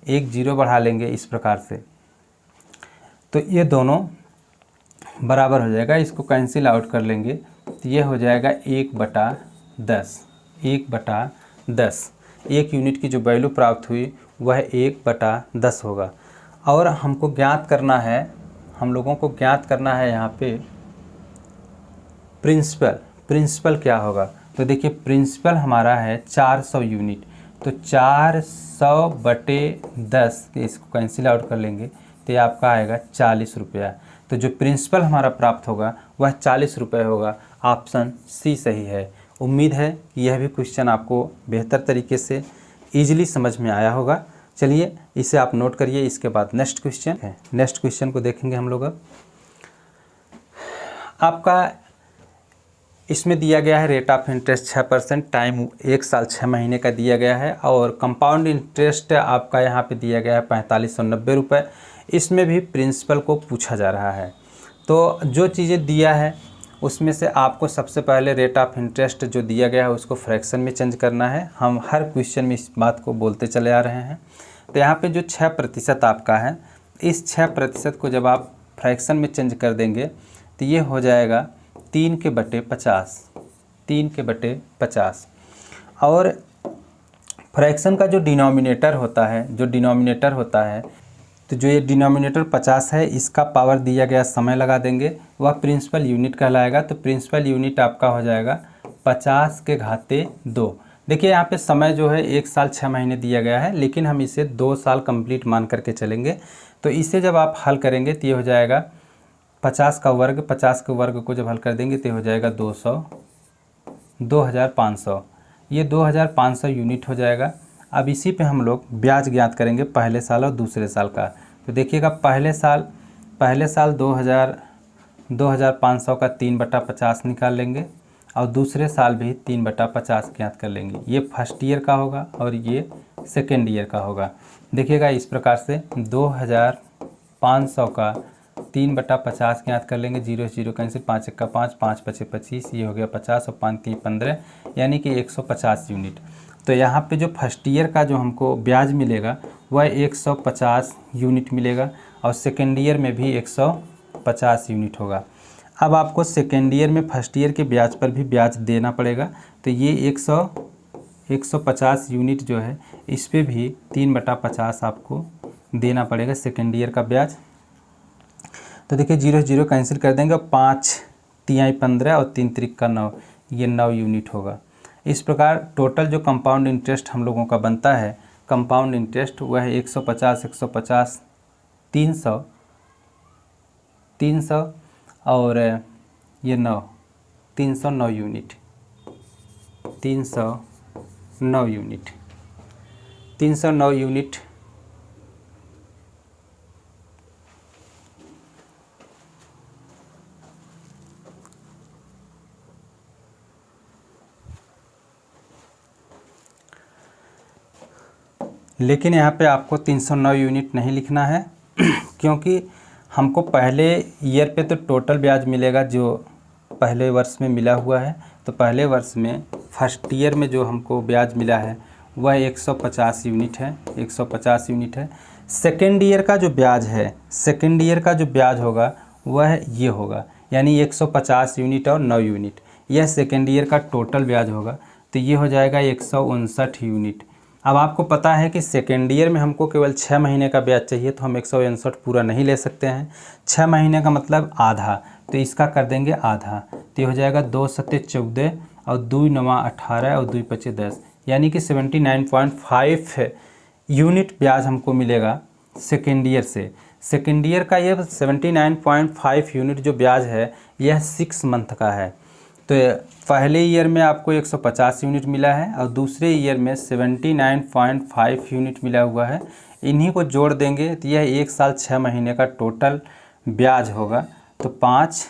एक 0 बढ़ा लेंगे इस प्रकार से। तो ये दोनों बराबर हो जाएगा, इसको कैंसिल आउट कर लेंगे तो ये हो जाएगा 1/10। 1/10 1 यूनिट की जो वैल्यू प्राप्त हुई वह 1/10 होगा। और हमको ज्ञात करना है, हम लोगों को ज्ञात करना है यहाँ पे प्रिंसिपल क्या होगा। तो देखिए प्रिंसिपल हमारा है 400 यूनिट, तो 400/10 इसको कैंसिल आउट कर लेंगे तो ये आपका आएगा 40 रुपया। तो जो प्रिंसिपल हमारा प्राप्त होगा वह 40 रुपये होगा। ऑप्शन सी सही है। उम्मीद है कि यह भी क्वेश्चन आपको बेहतर तरीके से ईजिली समझ में आया होगा। चलिए इसे आप नोट करिए। इसके बाद नेक्स्ट क्वेश्चन है, नेक्स्ट क्वेश्चन को देखेंगे हम लोग। अब आपका इसमें दिया गया है रेट ऑफ इंटरेस्ट 6%, टाइम 1 साल 6 महीने का दिया गया है, और कंपाउंड इंटरेस्ट आपका यहाँ पे दिया गया है 4590 रुपये। इसमें भी प्रिंसिपल को पूछा जा रहा है। तो जो चीज़ें दिया है उसमें से आपको सबसे पहले रेट ऑफ इंटरेस्ट जो दिया गया है उसको फ्रैक्शन में चेंज करना है। हम हर क्वेश्चन में इस बात को बोलते चले आ रहे हैं। तो यहाँ पे जो 6% आपका है, इस 6% को जब आप फ्रैक्शन में चेंज कर देंगे तो ये हो जाएगा 3/50, 3/50। और फ्रैक्शन का जो डिनोमिनेटर होता है, तो जो ये डिनोमिनेटर 50 है, इसका पावर दिया गया समय लगा देंगे, वह प्रिंसिपल यूनिट कहलाएगा। तो प्रिंसिपल यूनिट आपका हो जाएगा 50/2। देखिए यहाँ पे समय जो है 1 साल 6 महीने दिया गया है, लेकिन हम इसे 2 साल कंप्लीट मान करके चलेंगे। तो इसे जब आप हल करेंगे तो ये हो जाएगा 50 का वर्ग को जब हल कर देंगे तो ये हो जाएगा 2500। ये 2500 यूनिट हो जाएगा। अब इसी पे हम लोग ब्याज ज्ञात करेंगे पहले साल और दूसरे साल का। तो देखिएगा पहले साल 2500 का 3/50 निकाल लेंगे और दूसरे साल भी 3/50 ज्ञात कर लेंगे। ये फर्स्ट ईयर का होगा और ये सेकेंड ईयर का होगा। देखिएगा इस प्रकार से 2500 का 3/50 ज्ञात कर लेंगे। 0 से 0 कैंसिल, 5 1 का 5, 5 5 25, ये हो गया 50 और 5 3 15, यानी कि 150 यूनिट। तो यहाँ पे जो फर्स्ट ईयर का जो हमको ब्याज मिलेगा वह 150 यूनिट मिलेगा और सेकेंड ईयर में भी 150 यूनिट होगा। अब आपको सेकेंड ईयर में फर्स्ट ईयर के ब्याज पर भी ब्याज देना पड़ेगा। तो ये 150 यूनिट जो है, इस पे भी 3/50 आपको देना पड़ेगा सेकेंड ईयर का ब्याज। तो देखिए 0 0 कैंसिल कर देंगे और 5 3 15 और 3 3 का 9, ये 9 यूनिट होगा। इस प्रकार टोटल जो कंपाउंड इंटरेस्ट हम लोगों का बनता है, कंपाउंड इंटरेस्ट वह है 150 150 300 और ये 309 यूनिट, 309 यूनिट, 309 यूनिट। लेकिन यहाँ पे आपको 309 यूनिट नहीं लिखना है क्योंकि हमको पहले ईयर पे तो टोटल ब्याज मिलेगा जो पहले वर्ष में मिला हुआ है। तो पहले वर्ष में फर्स्ट ईयर में जो हमको ब्याज मिला है वह 150 यूनिट है, 150 यूनिट है। सेकेंड ईयर का जो ब्याज है, सेकेंड ईयर का जो ब्याज होगा वह ये होगा, यानी 150 यूनिट और 9 यूनिट, यह सेकेंड ईयर का टोटल ब्याज होगा। तो ये हो जाएगा 159 यूनिट। अब आपको पता है कि सेकेंड ईयर में हमको केवल 6 महीने का ब्याज चाहिए, तो हम 159 पूरा नहीं ले सकते हैं। 6 महीने का मतलब आधा, तो इसका कर देंगे आधा। तो ये हो जाएगा 2 7 14 और 2 9 18 और 2 5 10, यानी कि 79.5 यूनिट ब्याज हमको मिलेगा सेकेंड ईयर से। सेकेंड ईयर का ये 79.5 यूनिट जो ब्याज है यह 6 मंथ का है। तो पहले ईयर में आपको 150 यूनिट मिला है और दूसरे ईयर में 79.5 यूनिट मिला हुआ है। इन्हीं को जोड़ देंगे तो यह 1 साल 6 महीने का टोटल ब्याज होगा। तो 5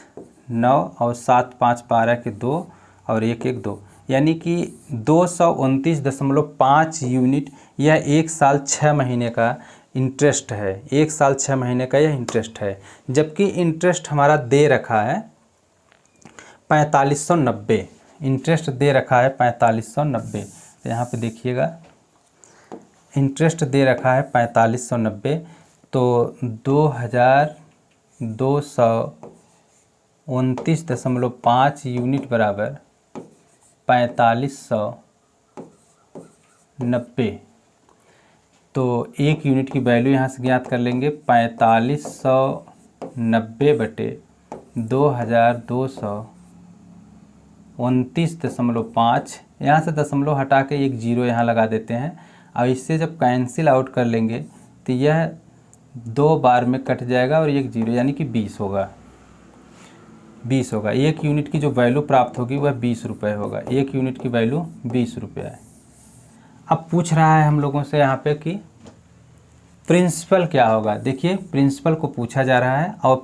9 और 7 5 12 के 2 और 1 1 2, यानी कि 229.5 यूनिट यह 1 साल 6 महीने का इंटरेस्ट है। 1 साल 6 महीने का यह इंटरेस्ट है, जबकि इंटरेस्ट हमारा दे रखा है 4590, इंटरेस्ट दे रखा है 4590। तो यहाँ पे देखिएगा इंटरेस्ट दे रखा है 4590, तो 2229.5 यूनिट बराबर 4590। तो 1 यूनिट की वैल्यू यहाँ से ज्ञात कर लेंगे, 4590/2229.5। यहाँ से दशमलव हटा के 1 जीरो यहाँ लगा देते हैं और इससे जब कैंसिल आउट कर लेंगे तो यह 2 बार में कट जाएगा और 1 जीरो, यानी कि 20 होगा, 20 होगा। 1 यूनिट की जो वैल्यू प्राप्त होगी वह 20 रुपये होगा। 1 यूनिट की वैल्यू 20 रुपये है। अब पूछ रहा है हम लोगों से यहाँ पे कि प्रिंसिपल क्या होगा। देखिए प्रिंसिपल को पूछा जा रहा है और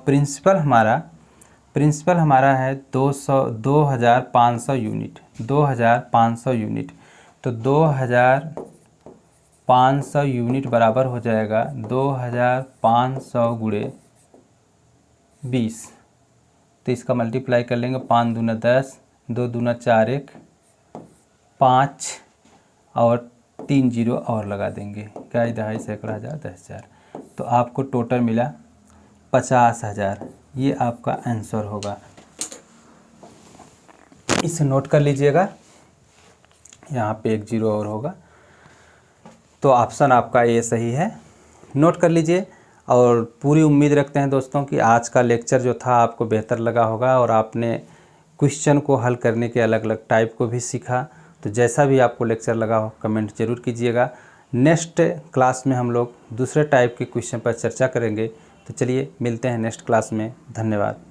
प्रिंसिपल हमारा है 2500 यूनिट, 2500 यूनिट। तो 2500 यूनिट बराबर हो जाएगा 2500 गुणे 20। तो इसका मल्टीप्लाई कर लेंगे, 5 दूना 10, 2 दूना 4 1 5 और 3 जीरो और लगा देंगे, क्या दहाई सैकड़ा हज़ार 10,000, तो आपको टोटल मिला 50,000। ये आपका आंसर होगा। इसे नोट कर लीजिएगा, यहाँ पे 1 जीरो और होगा, तो ऑप्शन आपका ये सही है, नोट कर लीजिए। और पूरी उम्मीद रखते हैं दोस्तों कि आज का लेक्चर जो था आपको बेहतर लगा होगा और आपने क्वेश्चन को हल करने के अलग अलग टाइप को भी सीखा। तो जैसा भी आपको लेक्चर लगा हो कमेंट ज़रूर कीजिएगा। नेक्स्ट क्लास में हम लोग दूसरे टाइप के क्वेश्चन पर चर्चा करेंगे। तो चलिए मिलते हैं नेक्स्ट क्लास में। धन्यवाद।